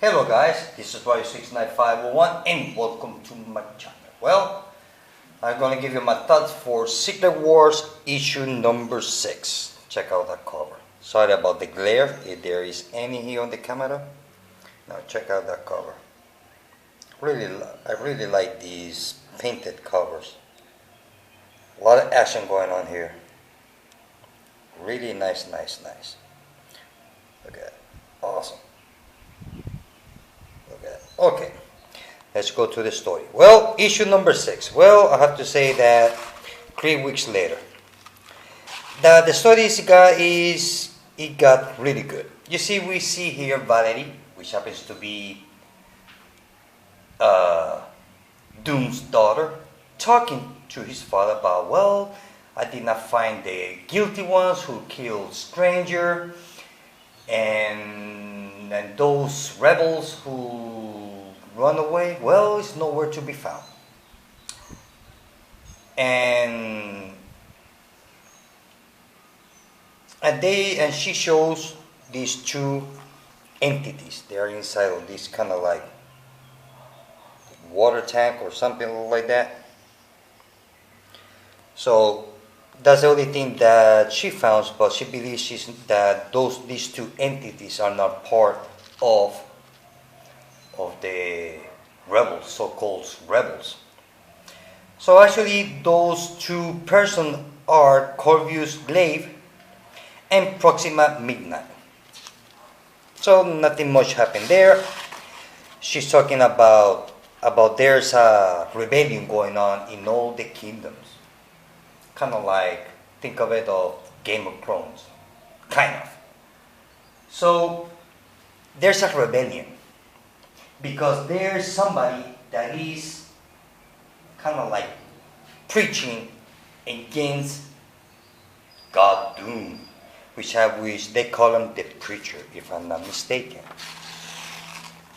Hello guys, this is Y69501 and welcome to my channel. Well, I'm going to give you my thoughts for Secret Wars issue number 6. Check out that cover. Sorry about the glare, if there is any here on the camera. Now check out that cover. I really like these painted covers. A lot of action going on here. Really nice. Look at it. Awesome. Okay, let's go to the story. Well, issue number 6. Well, I have to say that 3 weeks later, the story got really good. You see, we see here Valerie, which happens to be Doom's daughter, talking to his father about, well, I did not find the guilty ones who killed Stranger, and those rebels who run away, well, it's nowhere to be found. And she shows these two entities. They are inside of this kind of like water tank or something like that. So that's the only thing that she found, but she believes that these two entities are not part of the rebels, so-called rebels. So actually those two persons are Corvus Glaive and Proxima Midnight. So nothing much happened there. She's talking about there's a rebellion going on in all the kingdoms. Kind of like, think of it of Game of Thrones. Kind of. So there's a rebellion. Because there's somebody that is kind of like preaching against God Doom, which they call him the preacher, if I'm not mistaken.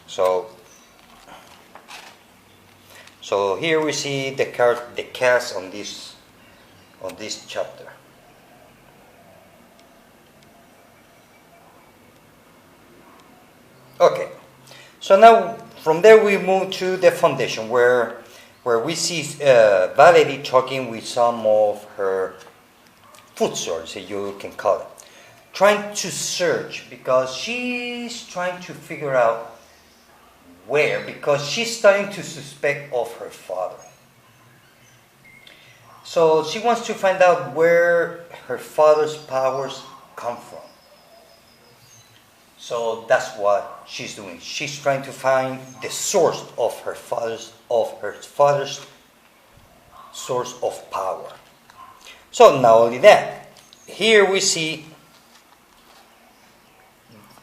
So here we see the cast on this chapter. Okay. So now, from there we move to the foundation, where we see Valerie talking with some of her foot soldiers, you can call it, trying to search, because she's trying to figure out where, because she's starting to suspect of her father. So she wants to find out where her father's powers come from. So that's what she's doing. She's trying to find the source of her father's source of power. So not only that, here we see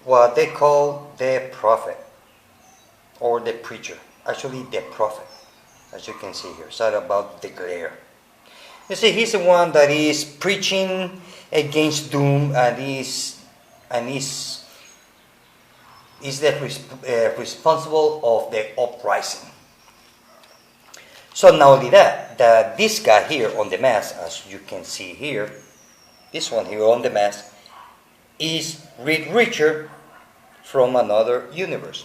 what they call the prophet or the preacher. Actually, the prophet, as you can see here. Sorry about the glare. You see, he's the one that is preaching against Doom, and is responsible of the uprising. So not only that, this guy here on the mask, as you can see here, this one here on the mask, is Reed Richard from another universe.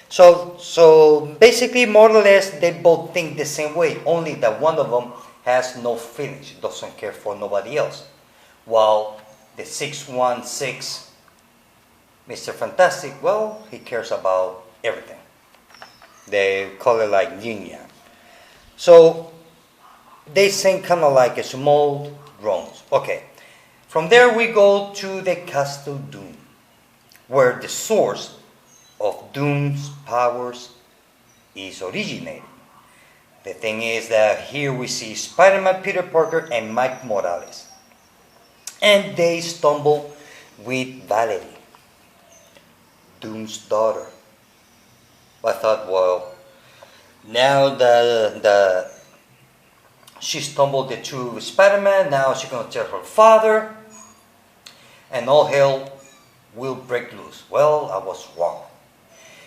So basically, more or less, they both think the same way, only that one of them has no feelings, doesn't care for nobody else, while the 616 Mr. Fantastic, well, he cares about everything. They call it like yin yang. So they sing kind of like a small groans. Okay. From there we go to the Castle Doom, where the source of Doom's powers is originated. The thing is that here we see Spider-Man, Peter Parker, and Mike Morales. And they stumble with Valerie, Doom's daughter. I thought, well, now that she stumbled into Spider-Man, now she's going to tell her father, and all hell will break loose. Well, I was wrong.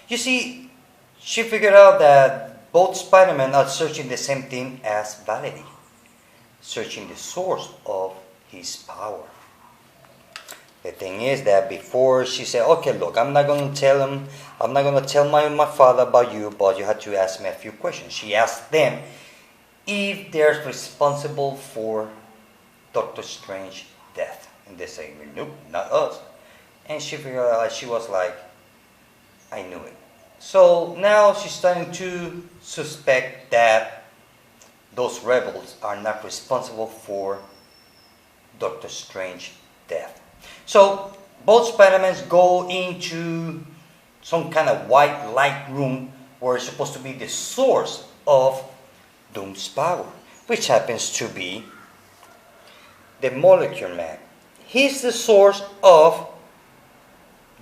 You see, she figured out that both Spider-Man are searching the same thing as Valerie, searching the source of his power. The thing is that before she said, okay, look, I'm not going to tell him, I'm not going to tell my father about you, but you had to ask me a few questions. She asked them if they're responsible for Doctor Strange's death. And they say, nope, not us. And she figured out, she was like, I knew it. So now she's starting to suspect that those rebels are not responsible for Doctor Strange's death. So both Spider-Mans go into some kind of white light room where it's supposed to be the source of Doom's power, which happens to be the Molecule Man. He's the source of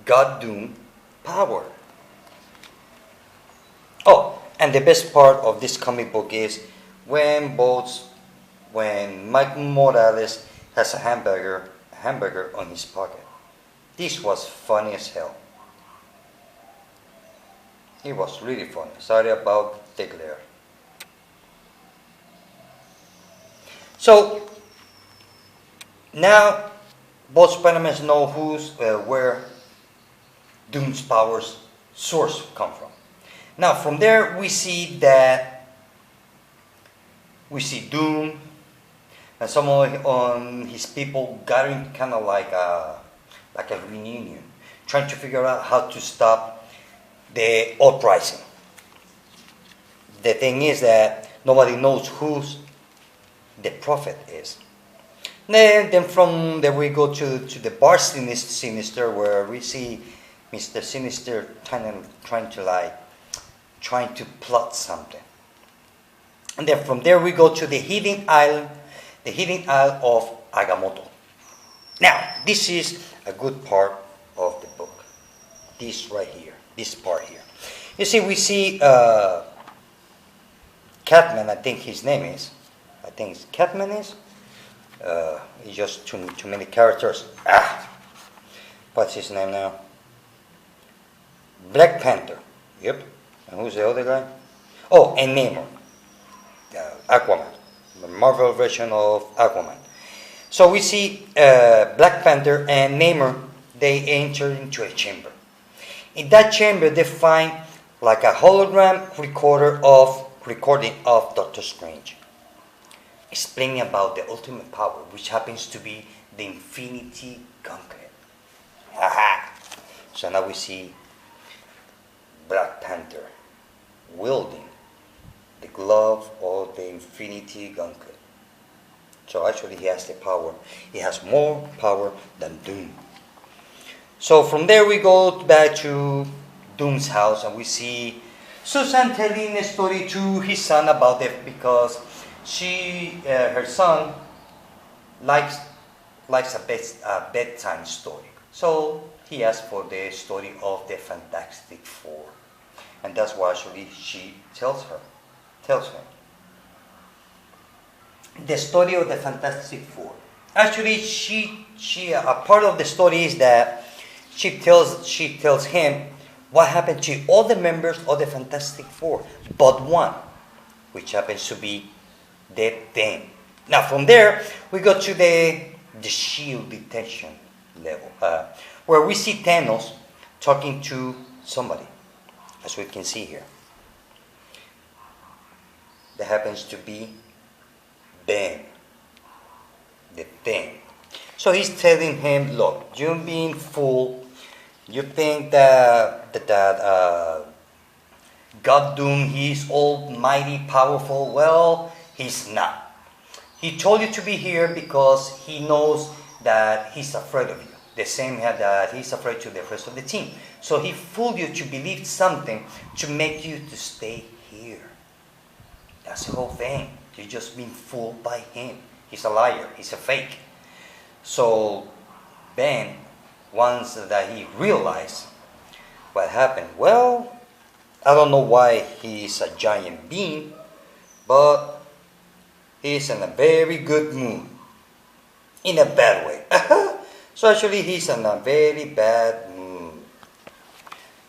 God Doom power. Oh, and the best part of this comic book is when Mike Morales has a hamburger on his pocket. This was funny as hell. It was really funny. Sorry about the glare. So now both Spider-Mans know where Doom's powers source come from. Now from there we see Doom and some of his people gathering kind of like a reunion, trying to figure out how to stop the uprising. The thing is that nobody knows who the prophet is. Then from there we go to the Bar Sinister, where we see Mr. Sinister trying to plot something. And then from there we go to the hidden isle of Agamotto. Now, this is a good part of the book. This right here, this part here. You see, we see Catman, I think his name is. I think it's Catman is. It's just too many characters. What's his name now? Black Panther. Yep. And who's the other guy? Oh, and Namor. Aquaman. The Marvel version of Aquaman. So we see Black Panther and Namor, they enter into a chamber. In that chamber, they find like a hologram recording of Doctor Strange, explaining about the ultimate power, which happens to be the Infinity Gauntlet. Aha! So now we see Black Panther wielding the glove of the Infinity Gauntlet. So actually he has the power. He has more power than Doom. So from there we go back to Doom's house and we see Susan telling a story to his son about it because her son likes a bedtime story. So he asked for the story of the Fantastic Four. And that's what actually she tells him. The story of the Fantastic Four. Actually, a part of the story is that she tells him what happened to all the members of the Fantastic Four, but one, which happens to be the Thing. Now, from there, we go to the shield detection level, where we see Thanos talking to somebody, as we can see here. That happens to be Ben, the Thing. So he's telling him, look, you're being fooled. You think that God Doom, he's almighty powerful. Well, he's not. He told you to be here because he knows that he's afraid of you. The same that he's afraid to the rest of the team. So he fooled you to believe something to make you to stay here. That's the whole thing. You're just being fooled by him. He's a liar. He's a fake. So Ben, once that he realized what happened, well, I don't know why he's a giant being, but he's in a very good mood. In a bad way. So actually he's in a very bad mood.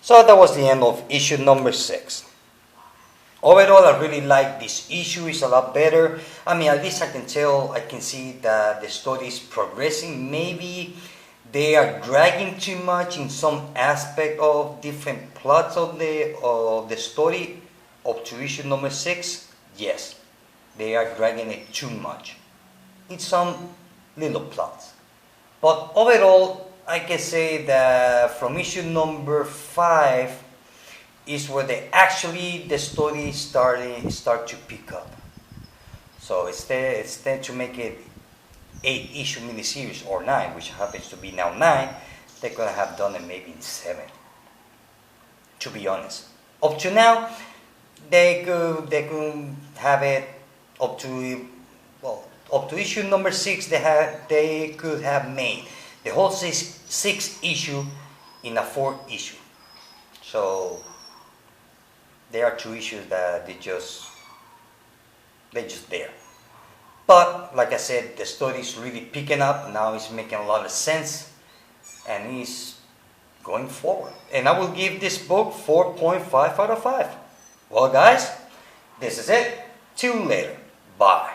So that was the end of issue number 6. Overall, I really like this issue. It's a lot better. I mean, at least I can see that the story is progressing. Maybe they are dragging too much in some aspect of different plots of the story up to issue number 6. Yes, they are dragging it too much in some little plots. But overall, I can say that from issue number 5 is where the story start to pick up. So instead to make it 8 issue miniseries or 9, which happens to be now 9, they could have done it maybe in 7. To be honest, up to now, they could have it up to issue number 6. They could have made the whole six issue in a 4 issue. So there are 2 issues that they're just there. But like I said, the story is really picking up. Now it's making a lot of sense, and it's going forward. And I will give this book 4.5 out of 5. Well, guys, this is it. Till later. Bye.